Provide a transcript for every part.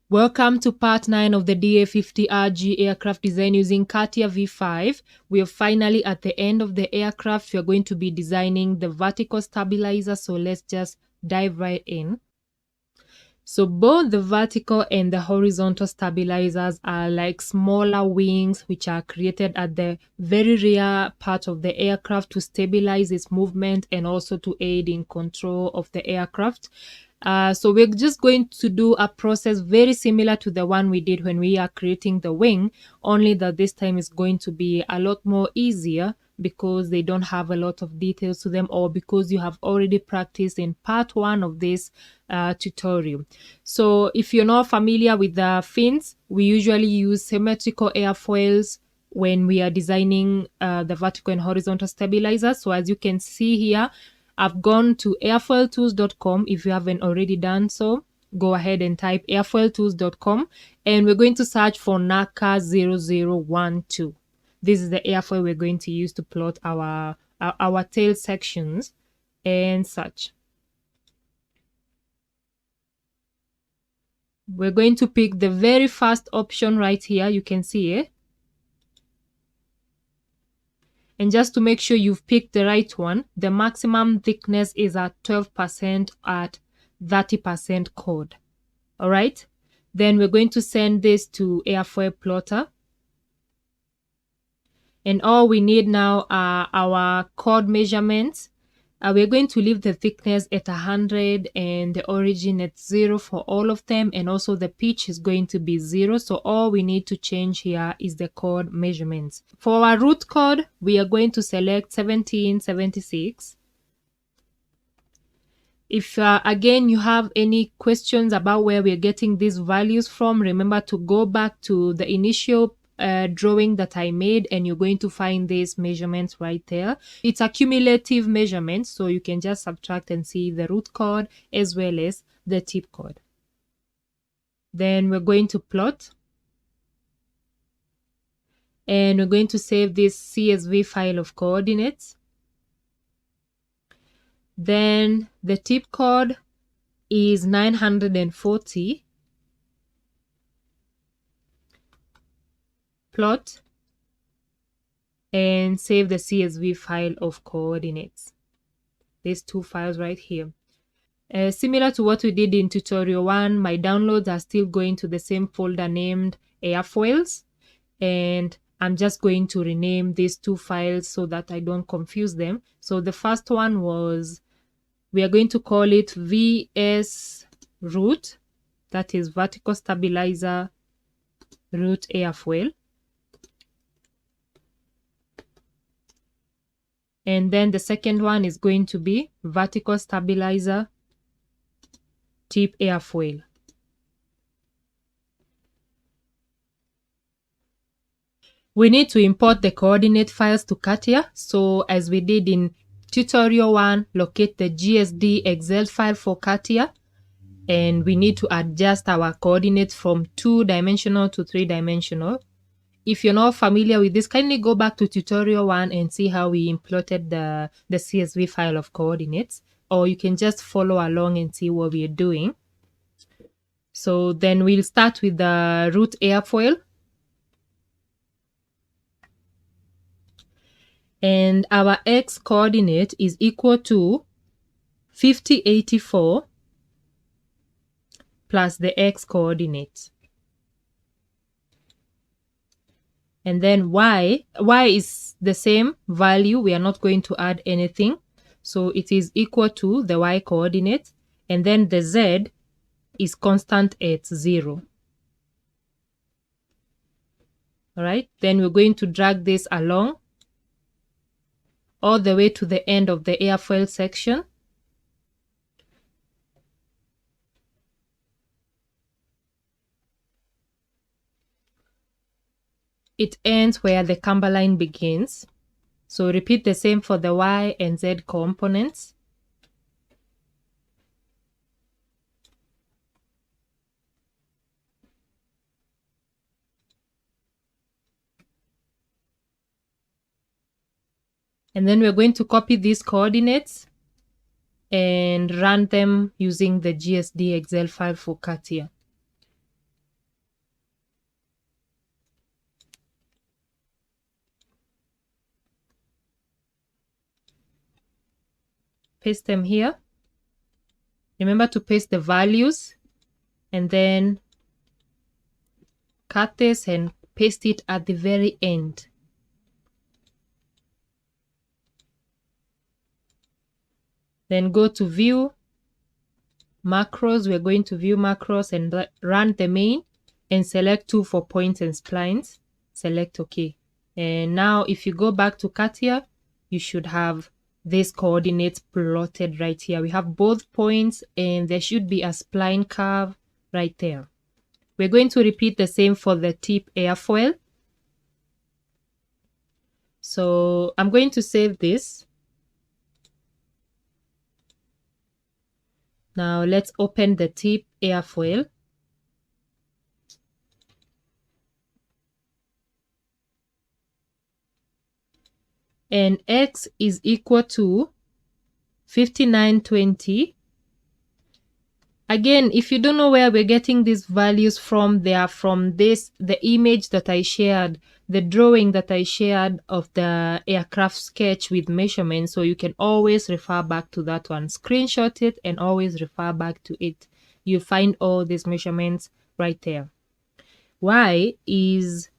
Welcome to part 9 of the DA50 RG aircraft design using CATIA V5. We are finally at the end of the aircraft. We are going to be designing the vertical stabilizer, so let's just dive right in. So both the vertical and the horizontal stabilizers are like smaller wings which are created at the very rear part of the aircraft to stabilize its movement and also to aid in control of the aircraft. So we're just going to do a process very similar to the one we did when we are creating the wing, only that this time is going to be a lot more easier because they don't have a lot of details to them, or because you have already practiced in part 1 of this tutorial. So if you're not familiar with the fins, we usually use symmetrical airfoils when we are designing the vertical and horizontal stabilizers. So as you can see here, I've gone to airfoiltools.com. If you haven't already done so, go ahead and type airfoiltools.com, and we're going to search for NACA 0012. This is the airfoil we're going to use to plot our tail sections and such. We're going to pick the very first option right here. You can see it. And just to make sure you've picked the right one, the maximum thickness is at 12% at 30% chord. All right. Then we're going to send this to airfoil plotter. And all we need now are our chord measurements. We're going to leave the thickness at 100 and the origin at 0 for all of them. And also the pitch is going to be 0. So all we need to change here is the chord measurements. For our root chord, we are going to select 1776. If again you have any questions about where we're getting these values from, remember to go back to the initial drawing that I made, and you're going to find these measurements right there. It's a cumulative measurement, so you can just subtract and see the root chord as well as the tip chord. Then we're going to plot, and we're going to save this CSV file of coordinates. Then the tip chord is 940. Plot and save the CSV file of coordinates. These two files right here. Similar to what we did in tutorial 1, my downloads are still going to the same folder named airfoils, and I'm just going to rename these two files so that I don't confuse them. So the first one was, we are going to call it VS root, that is vertical stabilizer root airfoil. And then the second one is going to be vertical stabilizer tip airfoil. We need to import the coordinate files to CATIA. So as we did in tutorial 1, locate the Gsd Excel file for CATIA. And we need to adjust our coordinates from 2-dimensional to 3-dimensional. If you're not familiar with this, kindly go back to tutorial 1 and see how we imported the CSV file of coordinates, or you can just follow along and see what we're doing. So then we'll start with the root airfoil. And our x coordinate is equal to 5084 plus the x coordinate. And then y is the same value. We are not going to add anything. So it is equal to the y coordinate. And then the z is constant at 0. All right. Then we're going to drag this along all the way to the end of the airfoil section. It ends where the camber line begins. So repeat the same for the y and z components. And then we're going to copy these coordinates and run them using the Gsd Excel file for CATIA. paste them here. Remember to paste the values and then cut this and paste it at the very end. Then go to view macros. We're going to view macros and run the main and select 2 for points and splines. Select OK. And now if you go back to CATIA, you should have these coordinates plotted right here. We have both points and there should be a spline curve right there. We're going to repeat the same for the tip airfoil. So I'm going to save this. Now let's open the tip airfoil. And X is equal to 5920. Again, if you don't know where we're getting these values from, they are from the image that I shared, the drawing that I shared of the aircraft sketch with measurements. So you can always refer back to that one. Screenshot it and always refer back to it. You find all these measurements right there. Y is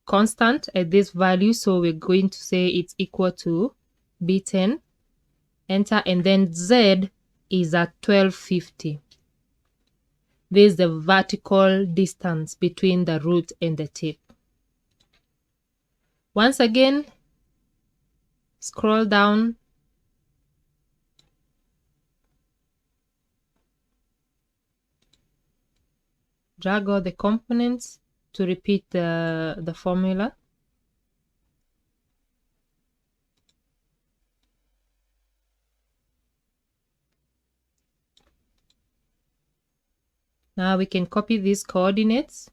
constant at this value, so we're going to say it's equal to B10. Enter, and then Z is at 1250. This is the vertical distance between the root and the tip. Once again, scroll down. Drag all the components to repeat the formula. Now we can copy these coordinates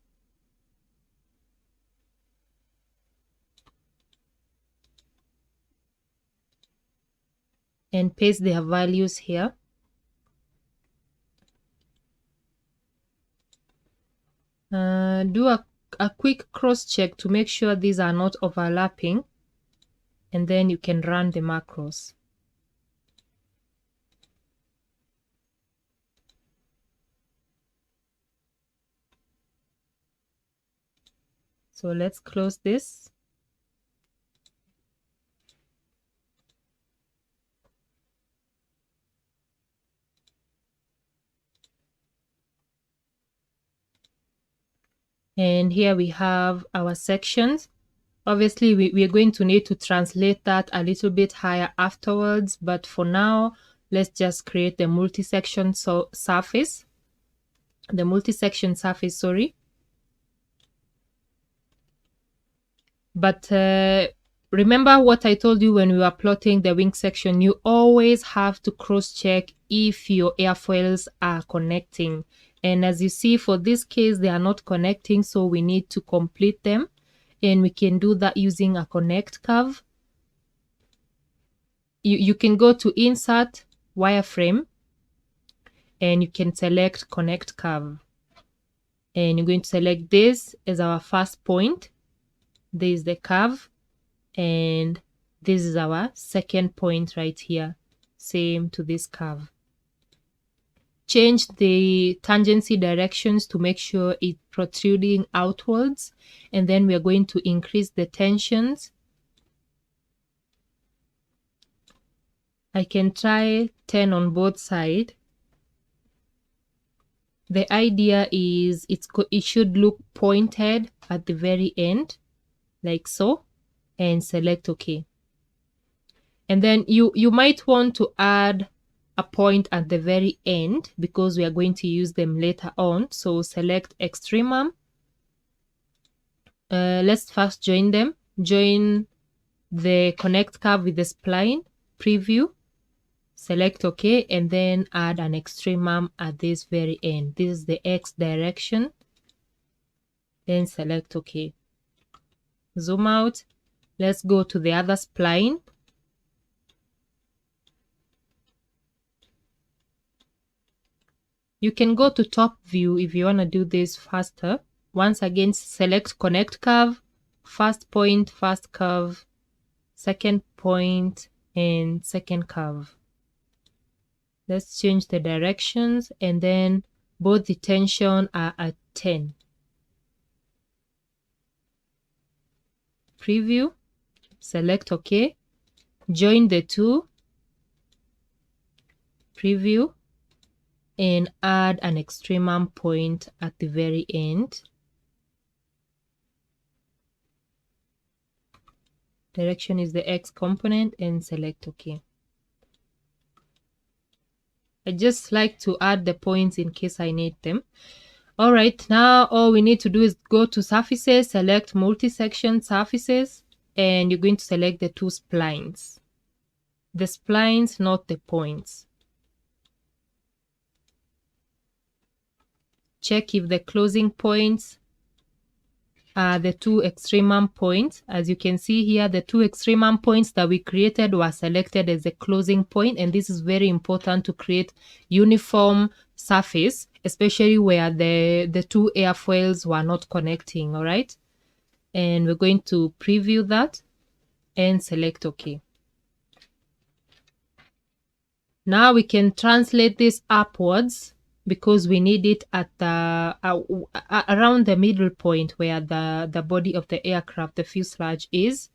and paste their values here. Do a quick cross check to make sure these are not overlapping, and then you can run the macros. So let's close this. And here we have our sections. Obviously, we are going to need to translate that a little bit higher afterwards. But for now, let's just create the multisection surface. The multisection surface, sorry. But remember what I told you when we were plotting the wing section. You always have to cross-check if your airfoils are connecting. And as you see, for this case, they are not connecting, so we need to complete them. And we can do that using a connect curve. You can go to Insert, Wireframe, and you can select Connect Curve. And you're going to select this as our first point. This is the curve. And this is our second point right here. Same to this curve. Change the tangency directions to make sure it's protruding outwards. And then we are going to increase the tensions. I can try 10 on both sides. The idea is it should look pointed at the very end, like so, and select OK. And then you might want to add a point at the very end because we are going to use them later on. So select extremum. Let's first join them. Join the connect curve with the spline, preview, select OK, and then add an extremum at this very end. This is the X direction. Then select OK. Zoom out. Let's go to the other spline. You can go to top view if you want to do this faster. Once again, select connect curve, first point, first curve, second point, and second curve. Let's change the directions, and then both the tension are at 10. Preview, select OK, join the two, preview, and add an extremum point at the very end. Direction is the X component, and select OK. I just like to add the points in case I need them. All right, now all we need to do is go to surfaces, select multi-section surfaces, and you're going to select the two splines. The splines, not the points. Check if the closing points are the two extremum points. As you can see here, the two extremum points that we created were selected as the closing point, and this is very important to create uniform surface, especially where the two airfoils were not connecting. All right, and we're going to preview that and select OK. Now we can translate this upwards because we need it at the around the middle point where the body of the aircraft, the fuselage, is.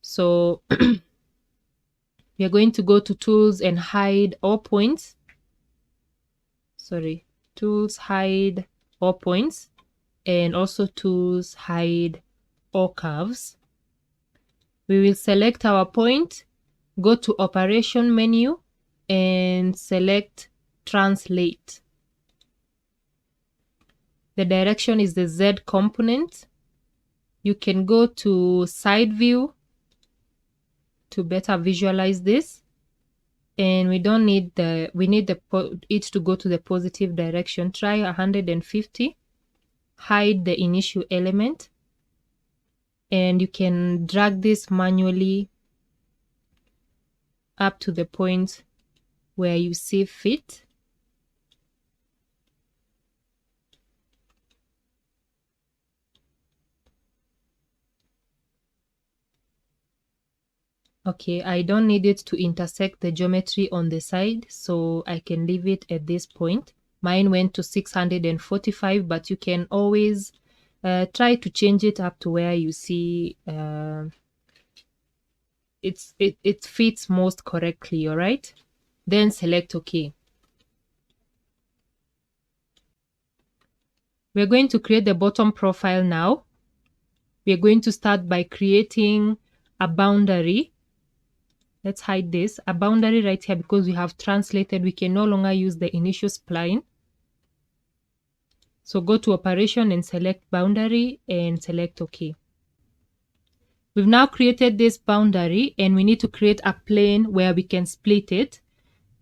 So we are going to go to tools and hide all points. Sorry, tools, hide all points, and also tools, hide all curves. We will select our point, go to operation menu, and select translate. The direction is the Z component. You can go to side view to better visualize this, and we don't need it to go to the positive direction. Try 150. Hide the initial element, and you can drag this manually up to the point where you see fit. Okay, I don't need it to intersect the geometry on the side, so I can leave it at this point. Mine went to 645, but you can always try to change it up to where you see it fits most correctly. All right, then select OK. We're going to create the bottom profile now. We're going to start by creating a boundary. Let's hide this, a boundary right here, because we have translated. We can no longer use the initial spline. So go to operation and select boundary and select OK. We've now created this boundary, and we need to create a plane where we can split it.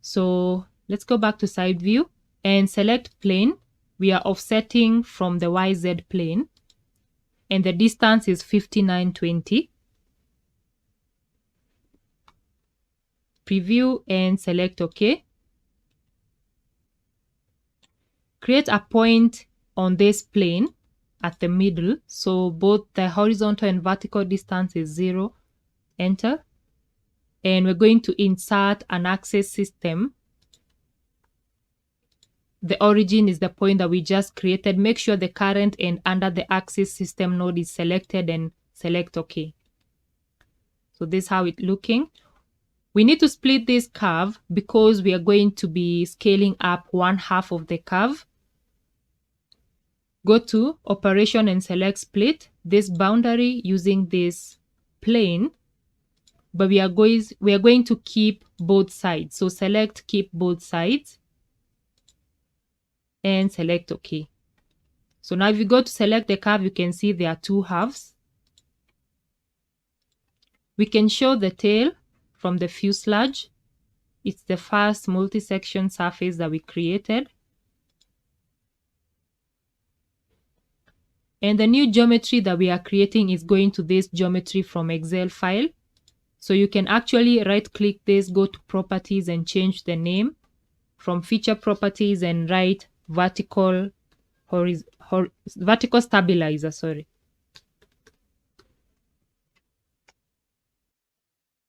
So let's go back to side view and select plane. We are offsetting from the YZ plane, and the distance is 5920. Preview and select OK. Create a point on this plane at the middle, so both the horizontal and vertical distance is 0. Enter. And we're going to insert an axis system. The origin is the point that we just created. Make sure the current and under the axis system node is selected, and select OK. So this is how it's looking. We need to split this curve because we are going to be scaling up 1/2 of the curve. Go to operation and select split this boundary using this plane, but we are going to keep both sides. So select keep both sides and select OK. So now if you go to select the curve, you can see there are two halves. We can show the tail from the fuselage. It's the first multi-section surface that we created. And the new geometry that we are creating is going to this geometry from Excel file. So you can actually right click this, go to properties and change the name from feature properties and write vertical stabilizer, sorry.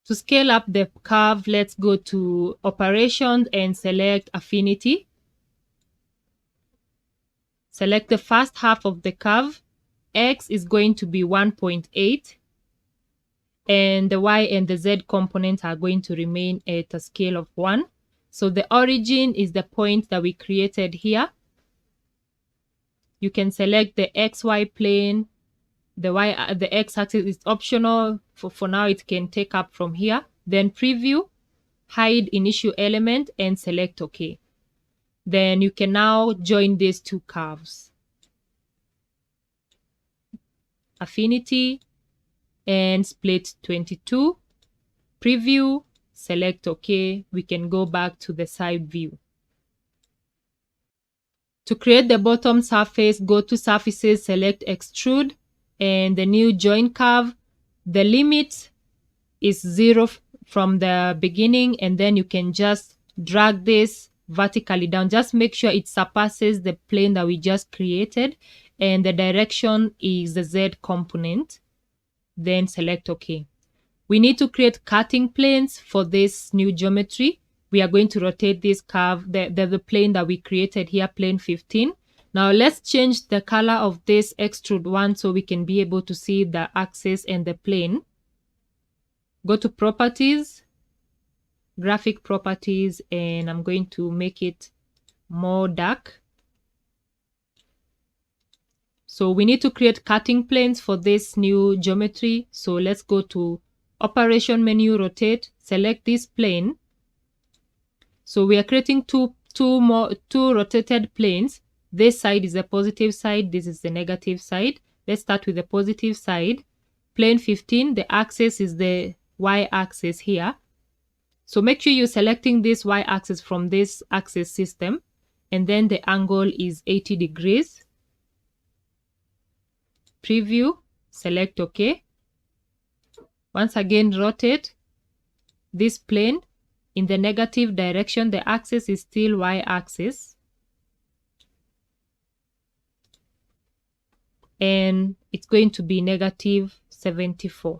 To scale up the curve, let's go to Operations and select Affinity. Select the first half of the curve. X is going to be 1.8. And the Y and the Z components are going to remain at a scale of 1. So the origin is the point that we created here. You can select the XY plane. The X-axis is optional. For now, it can take up from here. Then preview, hide initial element, and select OK. Then you can now join these two curves. Affinity and split 22. Preview, select OK. We can go back to the side view. To create the bottom surface, go to Surfaces, select Extrude, and the new join curve. The limit is 0 from the beginning, and then you can just drag this vertically down. Just make sure it surpasses the plane that we just created, and the direction is the Z component. Then select OK. We need to create cutting planes for this new geometry. We are going to rotate this curve, the plane that we created here, plane 15. Now let's change the color of this extrude one so we can be able to see the axis and the plane. Go to Properties, Graphic Properties, and I'm going to make it more dark. So we need to create cutting planes for this new geometry. So let's go to Operation menu, Rotate, select this plane. So we are creating two rotated planes. This side is the positive side, this is the negative side. Let's start with the positive side. Plane 15, the axis is the y-axis here. So make sure you're selecting this y-axis from this axis system. And then the angle is 80 degrees. Preview, select OK. Once again, rotate this plane in the negative direction. The axis is still y-axis. And it's going to be negative 74.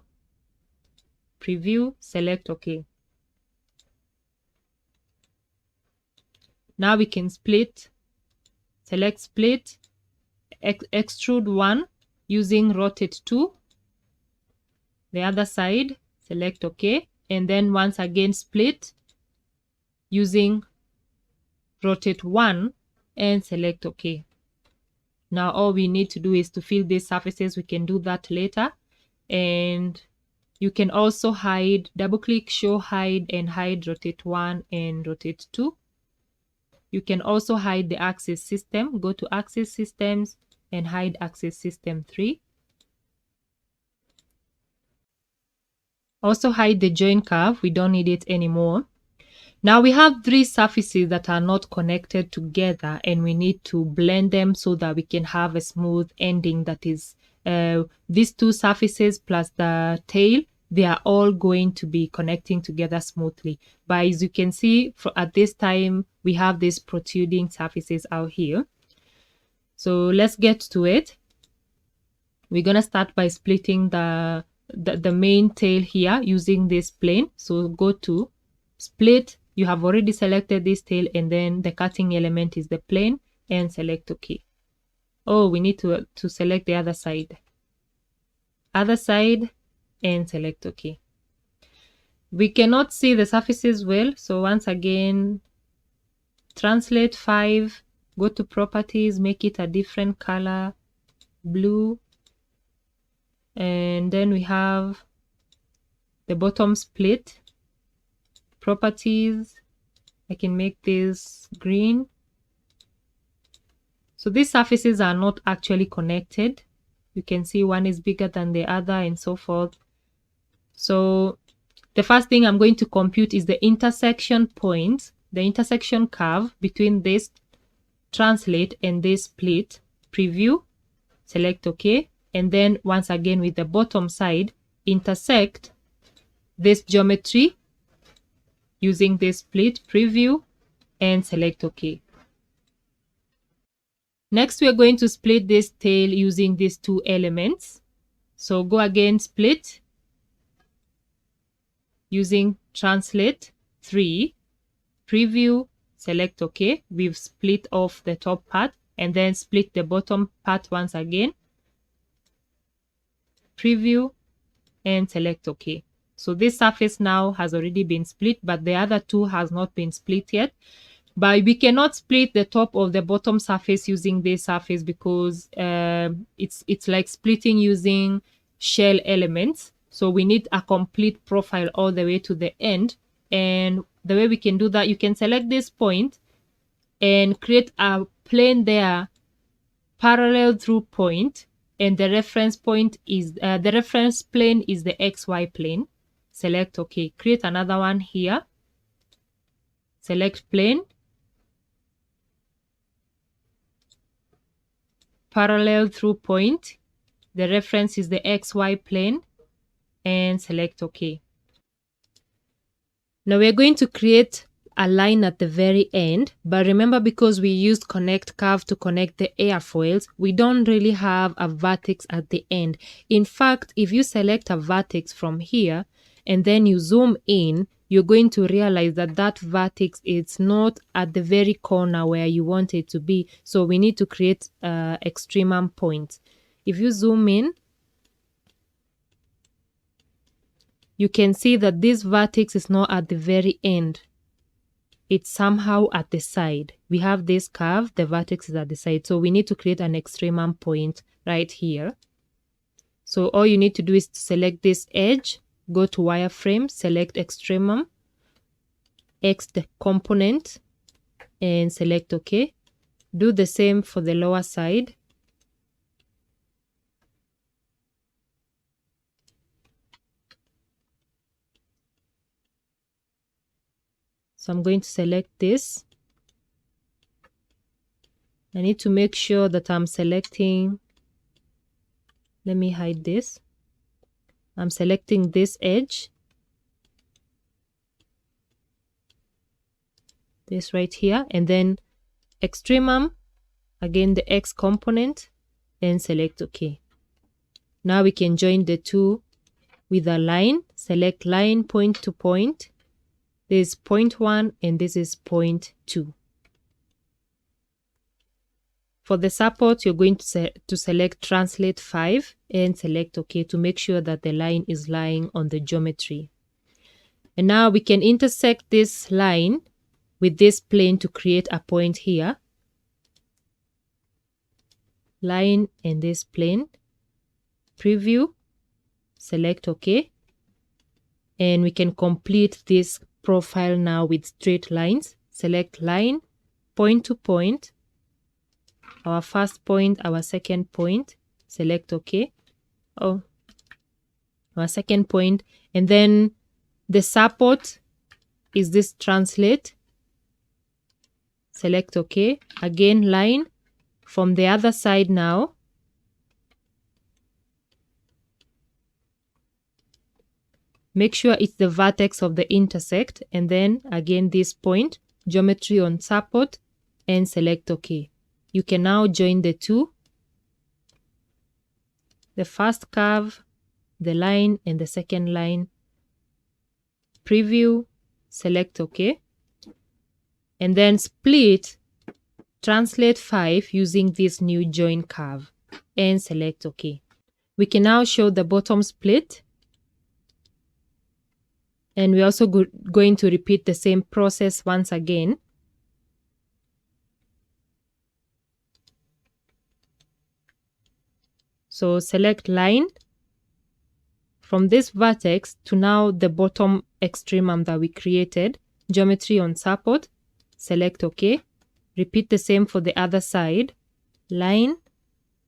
Preview, select OK. Now we can split. Select split, extrude 1 using rotate 2. The other side, select OK. And then once again split using rotate 1 and select OK. Now all we need to do is to fill these surfaces. We can do that later. And you can also hide, double click, show hide, and hide rotate 1 and rotate 2. You can also hide the axis system. Go to Axis Systems and hide Axis System 3. Also hide the join curve. We don't need it anymore. Now we have 3 surfaces that are not connected together, and we need to blend them so that we can have a smooth ending. That is, these 2 surfaces plus the tail, they are all going to be connecting together smoothly. But as you can see, at this time, we have these protruding surfaces out here. So let's get to it. We're going to start by splitting the main tail here using this plane. So go to Split. You have already selected this tail, and then the cutting element is the plane, and select OK. Oh, we need to select the other side. Other side, and select OK. We cannot see the surfaces well, so once again, translate 5, go to Properties, make it a different color, blue, and then we have the bottom split. Properties, I can make this green. So these surfaces are not actually connected. You can see one is bigger than the other and so forth. So the first thing I'm going to compute is the intersection point, the intersection curve between this translate and this split. Preview, select OK. And then once again with the bottom side, intersect this geometry using this split. Preview and select OK. Next, we are going to split this tail using these 2 elements. So go again, split. using translate 3, preview, select OK. We've split off the top part and then split the bottom part once again. Preview and select OK. So this surface now has already been split, but the other two has not been split yet. But we cannot split the top of the bottom surface using this surface because it's like splitting using shell elements. So we need a complete profile all the way to the end. And the way we can do that, you can select this point and create a plane there parallel through point, and the reference point is the reference plane is the XY plane. Select OK. Create another one here. Select plane parallel through point. The reference is the XY plane and select OK. Now we're going to create a line at the very end, but remember, because we used connect curve to connect the airfoils, we don't really have a vertex at the end. In fact, if you select a vertex from here and then you zoom in, you're going to realize that that vertex is not at the very corner where you want it to be. So we need to create extremum points. If you zoom in, you can see that this vertex is not at the very end. It's somehow at the side. We have this curve, the vertex is at the side. So we need to create an extremum point right here. So all you need to do is to select this edge, go to wireframe, select extremum, X the component, and select OK. Do the same for the lower side. So I'm going to select this. I need to make sure that I'm selecting, let me hide this. I'm selecting this edge, this right here, and then extremum, again the X component, and select OK. Now we can join the two with a line. Select line point to point. This is point 1 and this is point 2. For the support, you're going to select translate 5 and select OK to make sure that the line is lying on the geometry. And now we can intersect this line with this plane to create a point here. Line and this plane. Preview. Select OK. And we can complete this profile now with straight lines. Select line, point to point. Our first point, our second point. Select OK. Oh, our second point. And then the support is this translate. Select OK. Again, line from the other side now. Make sure it's the vertex of the intersect, and then again this point, geometry on support, and select OK. You can now join the two. The first curve, the line, and the second line. Preview, select OK. And then split, translate 5 using this new join curve, and select OK. We can now show the bottom split. And we're also going to repeat the same process once again. So select line from this vertex to now the bottom extremum that we created. Geometry on support. Select OK. Repeat the same for the other side. Line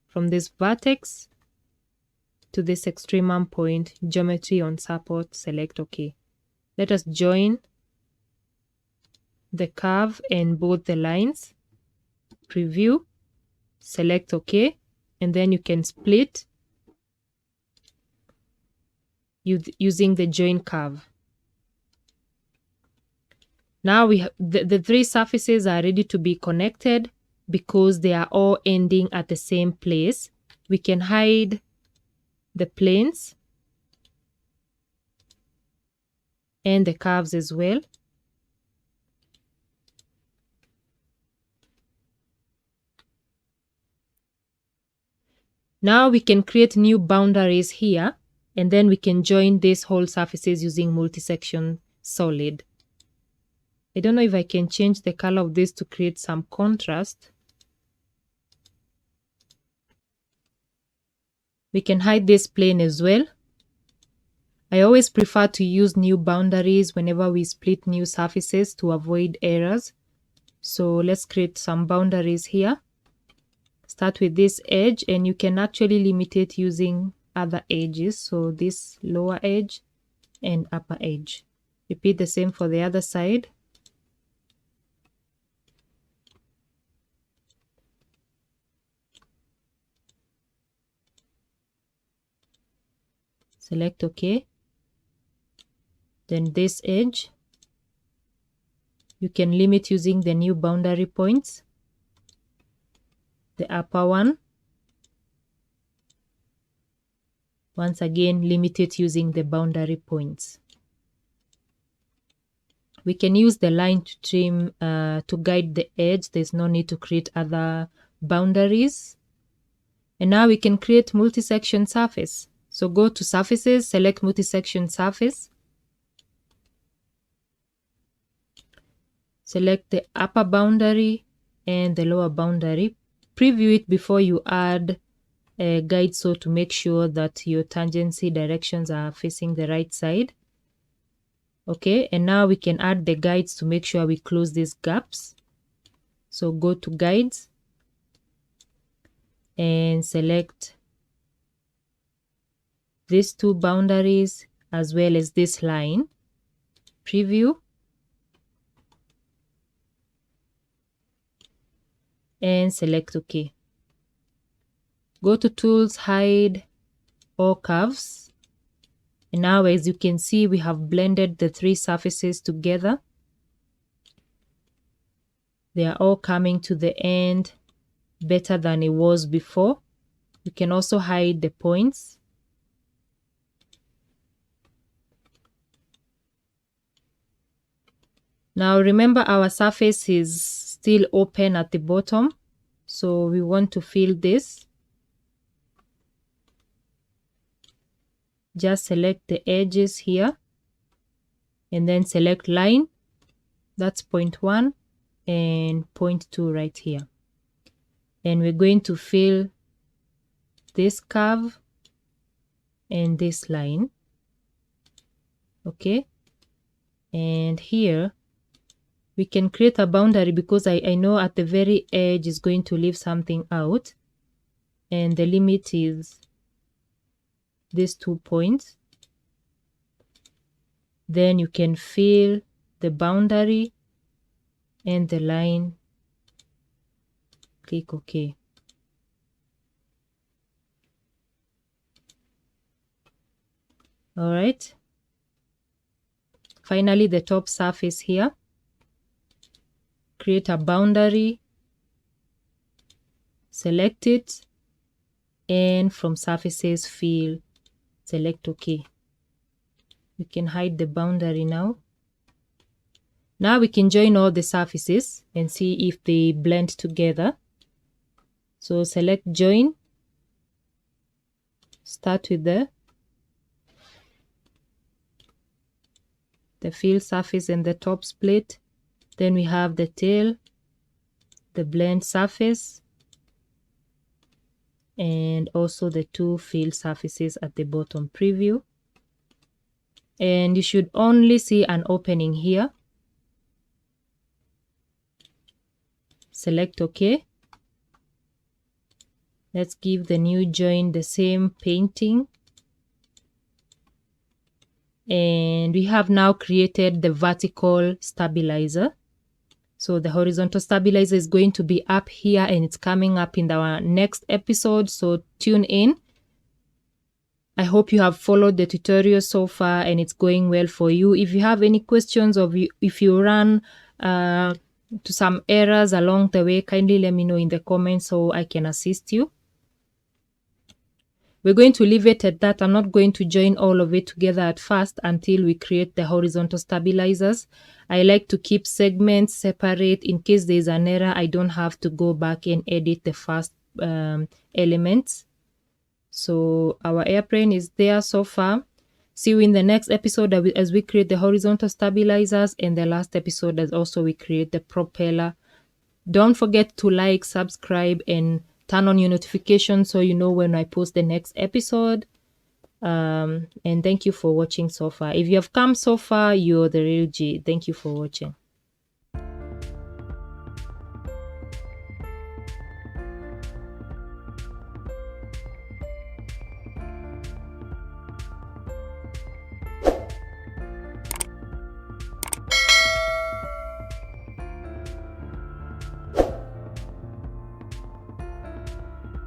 from this vertex to this extremum point. Geometry on support. Select OK. Let us join the curve and both the lines. Preview, select OK, and then you can split using the join curve. Now the three surfaces are ready to be connected because they are all ending at the same place. We can hide the planes. and the curves as well. Now we can create new boundaries here, and then we can join these whole surfaces using multi-section solid. I don't know if I can change the color of this to create some contrast. We can hide this plane as well. I always prefer to use new boundaries whenever we split new surfaces to avoid errors. So let's create some boundaries here. Start with this edge, and you can actually limit it using other edges. So this lower edge and upper edge. Repeat the same for the other side. Select OK. Then this edge, you can limit using the new boundary points. The upper one, once again, limit it using the boundary points. We can use the line to trim to guide the edge. There's no need to create other boundaries. And now we can create multi-section surface. So go to surfaces, select multi-section surface. Select the upper boundary and the lower boundary. Preview it before you add a guide saw to make sure that your tangency directions are facing the right side. Okay, and now we can add the guides to make sure we close these gaps. So go to guides and select these two boundaries as well as this line. Preview. And select OK. Go to Tools, Hide All Curves. And now, as you can see, we have blended the three surfaces together. They are all coming to the end better than it was before. You can also hide the points. Now remember, our surface is still open at the bottom, so we want to fill this. Just select the edges here and then select line. That's 0.1 and 0.2 right here. And we're going to fill this curve and this line. Okay. And here we can create a boundary because I know at the very edge is going to leave something out. And the limit is these 2 points. Then you can fill the boundary and the line. Click OK. All right. Finally, the top surface here. Create a boundary. Select it. And from surfaces, fill. Select OK. We can hide the boundary now. Now we can join all the surfaces and see if they blend together. So select join. Start with the fill surface and the top split. Then we have the tail, the blend surface, and also the two fill surfaces at the bottom. Preview. And you should only see an opening here. Select OK. Let's give the new join the same painting. And we have now created the vertical stabilizer. So the horizontal stabilizer is going to be up here, and it's coming up in our next episode. So tune in. I hope you have followed the tutorial so far and it's going well for you. If you have any questions or if you run to some errors along the way, kindly let me know in the comments so I can assist you. We're going to leave it at that. I'm not going to join all of it together at first until we create the horizontal stabilizers. I like to keep segments separate in case there's an error. I don't have to go back and edit the first elements. So our airplane is there so far. See you in the next episode as we create the horizontal stabilizers, and the last episode as also we create the propeller. Don't forget to like, subscribe, and turn on your notifications so you know when I post the next episode. And thank you for watching so far. If you have come so far, you're the real G. Thank you for watching.